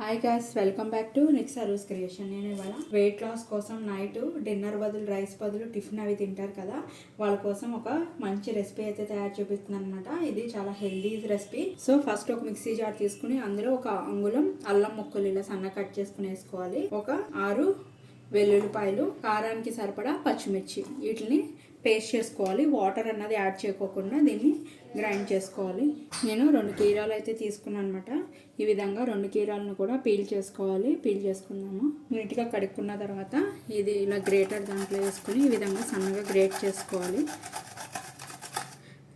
Hi guys, welcome back to next service creation. నేను ఇవాళ weight loss కోసం night dinner బదులు రైస్ బదులు టిఫిన్ అవి తింటారు కదా, వాళ్ళ కోసం ఒక మంచి రెసిపీ అయితే తయారు చూపిస్తున్నాను అనమాట. ఇది చాలా హెల్దీ రెసిపీ. సో ఫస్ట్ ఒక మిక్సీ జార్ తీసుకుని అందులో ఒక అంగుళం అల్లం ముక్కలు ఇలా సన్న కట్ చేసుకుని వేసుకోవాలి. ఒక 6 వెల్లుల్లిపాయలు, కారానికి సరిపడా పచ్చిమిర్చి, వీటిని పేస్ట్ చేసుకోవాలి. వాటర్ అన్నది యాడ్ చేయకోకుండా దీన్ని గ్రైండ్ చేసుకోవాలి. నేను 2 కీరాలు అయితే తీసుకున్నాను అనమాట. ఈ విధంగా 2 కీరాలను కూడా పీల్ చేసుకోవాలి. పీల్ చేసుకున్నాము. నీట్గా కడుక్కున్న తర్వాత ఇది ఇలా గ్రేటర్ దాంట్లో వేసుకొని ఈ విధంగా సన్నగా గ్రేట్ చేసుకోవాలి.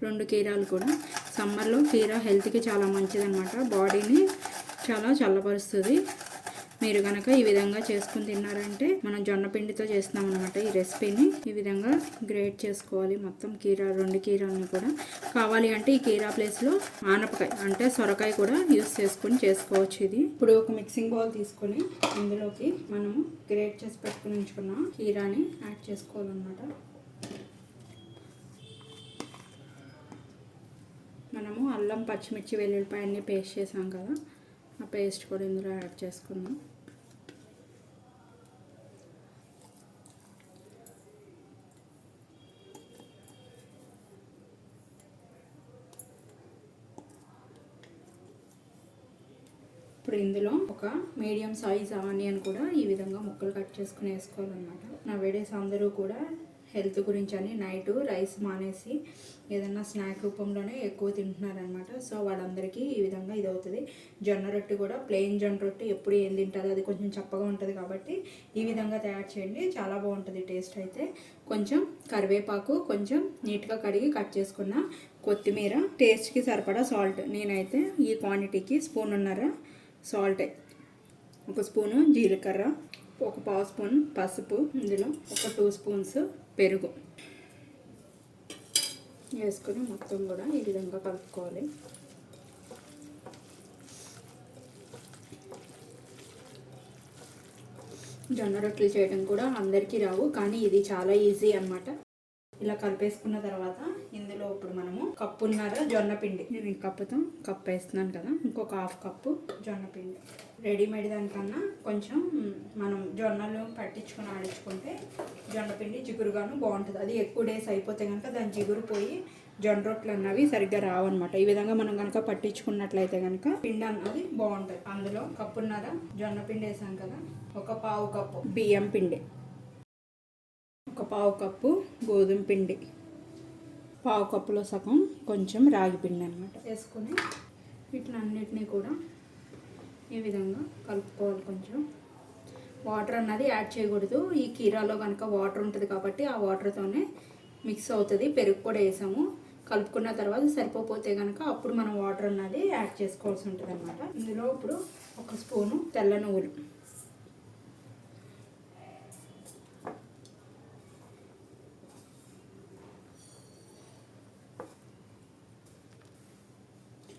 2 కీరాలు కూడా సమ్మర్లో కీరా హెల్త్కి చాలా మంచిదన్నమాట. బాడీని చాలా చల్లపరుస్తుంది. మీరు కనుక ఈ విధంగా చేసుకుని తిన్నారంటే మనం జొన్న పిండితో చేస్తున్నాం అనమాట. ఈ రెసిపీని ఈ విధంగా గ్రేట్ చేసుకోవాలి. మొత్తం 2 కీరాలను కూడా కావాలి అంటే ఈ కీరా ప్లేస్లో ఆనపకాయ అంటే సొరకాయ కూడా యూస్ చేసుకుని చేసుకోవచ్చు. ఇది ఇప్పుడు ఒక మిక్సింగ్ బౌల్ తీసుకొని ఇందులోకి మనము గ్రేట్ చేసి పెట్టుకుని ఉంచుకున్న కీరాని యాడ్ చేసుకోవాలన్నమాట. మనము అల్లం, పచ్చిమిర్చి, వెల్లుల్లిపాయ అన్ని పేస్ట్ చేసాం కదా, ఆ పేస్ట్ కూడా ఇందులో యాడ్ చేసుకుందాం. ఇప్పుడు ఇందులో ఒక మీడియం సైజ్ ఆనియన్ కూడా ఈ విధంగా ముక్కలు కట్ చేసుకుని వేసుకోవాలన్నమాట. నా వేడేస్ అందరూ కూడా హెల్త్ గురించి అని నైట్ రైస్ మానేసి ఏదన్నా స్నాక్ రూపంలోనే ఎక్కువ తింటున్నారనమాట. సో వాళ్ళందరికీ ఈ విధంగా ఇది అవుతుంది. జొన్న రొట్టె కూడా ప్లెయిన్ జొన్న రొట్టె ఎప్పుడు ఏం తింటారో అది కొంచెం చప్పగా ఉంటుంది కాబట్టి ఈ విధంగా తయారు చేయండి, చాలా బాగుంటుంది టేస్ట్ అయితే. కొంచెం కరివేపాకు, కొంచెం నీట్గా కడిగి కట్ చేసుకున్న కొత్తిమీర, టేస్ట్కి సరిపడా సాల్ట్. నేనైతే ఈ క్వాంటిటీకి 1.5 స్పూన్ సాల్ట్, 1 స్పూను జీలకర్ర, ఒక 1/2 స్పూన్ పసుపు, ఇందులో ఒక 2 స్పూన్స్ పెరుగు వేసుకొని మొత్తం కూడా ఈ విధంగా కలుపుకోవాలి. జొన్న రొట్టెలు చేయడం కూడా అందరికీ రావు, కానీ ఇది చాలా ఈజీ అన్నమాట. ఇలా కలిపేసుకున్న తర్వాత ఇందులో ఇప్పుడు మనము 1.5 కప్పు జొన్న పిండి, నేను ఈ కప్పుతో కప్పు వేస్తున్నాను కదా, ఇంకొక 1/2 కప్పు జొన్న పిండి. రెడీమేడ్ దానికన్నా కొంచెం మనం జొన్నలు పట్టించుకొని ఆడించుకుంటే జొన్న పిండి జిగురుగాను బాగుంటుంది. అది ఎక్కువ డేస్ అయిపోతే కనుక దాని జిగురు పోయి జొన్న రొట్టెలు అన్నవి సరిగ్గా రావన్నమాట. ఈ విధంగా మనం కనుక పట్టించుకున్నట్లయితే కనుక పిండి అన్నది బాగుంటుంది. అందులో 1.5 కప్పు జొన్న పిండి వేసాం కదా, ఒక 1/2 కప్పు బియ్యం పిండి, ఒక 1/2 కప్పు గోధుమ పిండి, 1/2 కప్పులో సగం కొంచెం రాగి పిండి అనమాట వేసుకొని వీటినన్నిటినీ కూడా ఈ విధంగా కలుపుకోవాలి. కొంచెం వాటర్ అన్నది యాడ్ చేయకూడదు. ఈ కీరాలో కనుక వాటర్ ఉంటుంది కాబట్టి ఆ వాటర్తోనే మిక్స్ అవుతుంది. పెరుగు కూడా వేసాము. కలుపుకున్న తర్వాత సరిపోతే కనుక అప్పుడు మనం వాటర్ అన్నది యాడ్ చేసుకోవాల్సి ఉంటుంది అనమాట. ఇందులో ఇప్పుడు 1 స్పూను తెల్ల నువ్వులు,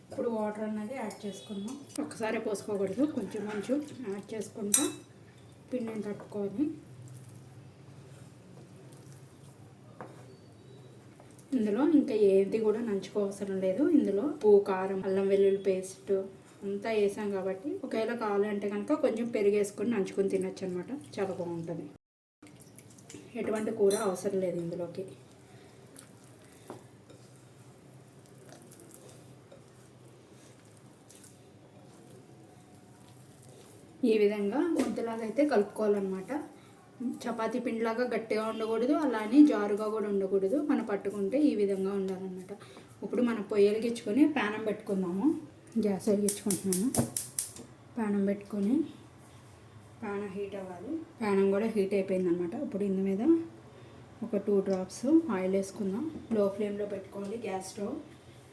ఇప్పుడు వాటర్ అన్నది యాడ్ చేసుకుందాం. ఒకసారి పోసుకోకూడదు, కొంచెం కొంచెం యాడ్ చేసుకుంటా పిండిని తట్టుకోవాలి. ఇందులో ఇంకా ఏది కూడా నంచుకోవసరం లేదు. ఇందులో ఉప్పు, కారం, అల్లం వెల్లుల్లి పేస్ట్ అంతా వేసాం కాబట్టి ఒకవేళ కావాలంటే కనుక కొంచెం పెరుగు వేసుకొని నంచుకొని తినచ్చు అనమాట. చాలా బాగుంటుంది. ఎటువంటి కూర అవసరం లేదు ఇందులోకి. ఈ విధంగా ముద్దలాగా అయితే కలుపుకోవాలన్నమాట. చపాతీ పిండిలాగా గట్టిగా ఉండకూడదు, అలానే జారుగా కూడా ఉండకూడదు. మనం పట్టుకుంటే ఈ విధంగా ఉండాలన్నమాట. ఇప్పుడు మనం పొయ్యి వెలిగించుకొని ప్యానం పెట్టుకుందాము. గ్యాస్ వెలిగించుకుంటున్నాము. ప్యానం పెట్టుకొని ప్యానం హీట్ అవ్వాలి. ప్యానం కూడా హీట్ అయిపోయిందనమాట. ఇప్పుడు ఇందు మీద ఒక 2 డ్రాప్స్ ఆయిల్ వేసుకుందాం. లో ఫ్లేమ్లో పెట్టుకోవాలి. గ్యాస్ స్టవ్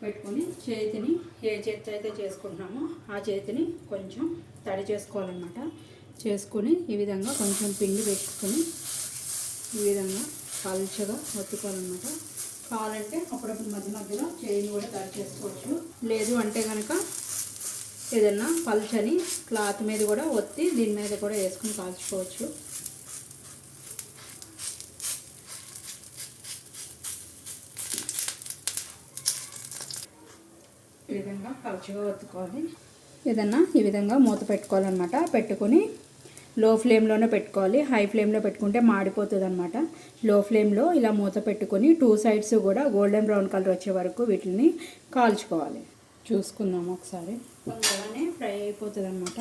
పెట్టుకొని చేతిని ఏ చేతితో అయితే చేసుకుంటున్నామో ఆ చేతిని కొంచెం తడి చేసుకోవాలన్నమాట. చేసుకొని ఈ విధంగా కొంచెం పిండి పెట్టుకొని ఈ విధంగా పల్చగా ఒత్తుకోవాలన్నమాట. కావాలంటే అప్పుడప్పుడు మధ్య మధ్యలో చేయిని కూడా తడి చేసుకోవచ్చు. లేదు అంటే కనుక ఏదన్నా పల్చని క్లాత్ మీద కూడా ఒత్తి దీని మీద కూడా వేసుకొని కాల్చుకోవచ్చు. ఈ విధంగా పలుచగా ఒత్తుకోవాలి. ఏదన్నా ఈ విధంగా మూత పెట్టుకోవాలన్నమాట. పెట్టుకొని లో ఫ్లేమ్లోనే పెట్టుకోవాలి. హై ఫ్లేమ్లో పెట్టుకుంటే మాడిపోతుంది అనమాట. లో ఫ్లేమ్లో ఇలా మూత పెట్టుకొని 2 సైడ్స్ కూడా గోల్డెన్ బ్రౌన్ కలర్ వచ్చే వరకు వీటిని కాల్చుకోవాలి. చూసుకుందాము ఒకసారి. అలానే ఫ్రై అయిపోతుంది అనమాట.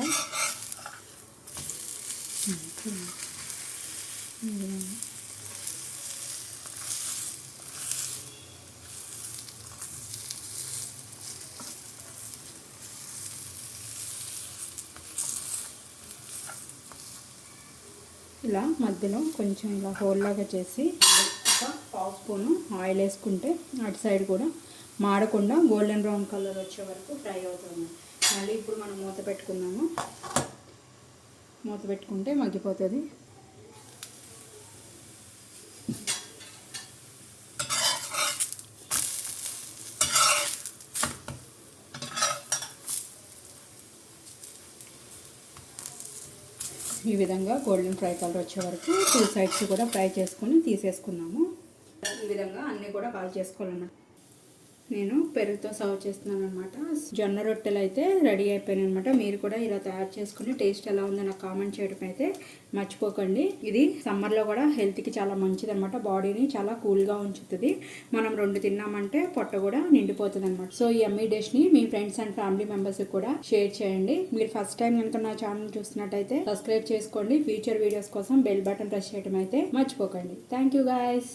ఇలా మధ్యలో కొంచెం ఇలా హోల్ లాగా చేసి ఒక 1/2 స్పూను ఆయిల్ వేసుకుంటే అటు సైడ్ కూడా మాడకుండా గోల్డెన్ బ్రౌన్ కలర్ వచ్చే వరకు ఫ్రై అవుతుంది. మళ్ళీ ఇప్పుడు మనం మూత పెట్టుకుందాము. మూత పెట్టుకుంటే మగ్గిపోతుంది. ఈ విధంగా గోల్డెన్ ఫ్రై కలర్ వచ్చే వరకు 2 సైడ్స్ కూడా ఫ్రై చేసుకొని తీసేసుకున్నాము. ఈ విధంగా అన్నీ కూడా కాల్ చేసుకోవాలన్నమాట. నేను పెరుగుతో సర్వ్ చేస్తున్నాను అనమాట. జొన్న రొట్టెలు అయితే రెడీ అయిపోయాయి అనమాట. మీరు కూడా ఇలా తయారు చేసుకుని టేస్ట్ ఎలా ఉందో నాకు కామెంట్ చేయడం అయితే మర్చిపోకండి. ఇది సమ్మర్లో కూడా హెల్త్కి చాలా మంచిది అనమాట. బాడీని చాలా కూల్గా ఉంచుతుంది. మనం 2 తిన్నామంటే పొట్ట కూడా నిండిపోతుంది అనమాట. సో ఈ యమ్మీ డిష్ని మీ ఫ్రెండ్స్ అండ్ ఫ్యామిలీ మెంబర్స్కి కూడా షేర్ చేయండి. మీరు ఫస్ట్ టైం కనుక నా ఛానల్ చూస్తున్నట్టయితే సబ్స్క్రైబ్ చేసుకోండి. ఫ్యూచర్ వీడియోస్ కోసం బెల్ బటన్ ప్రెస్ చేయడం అయితే మర్చిపోకండి. Thank you guys.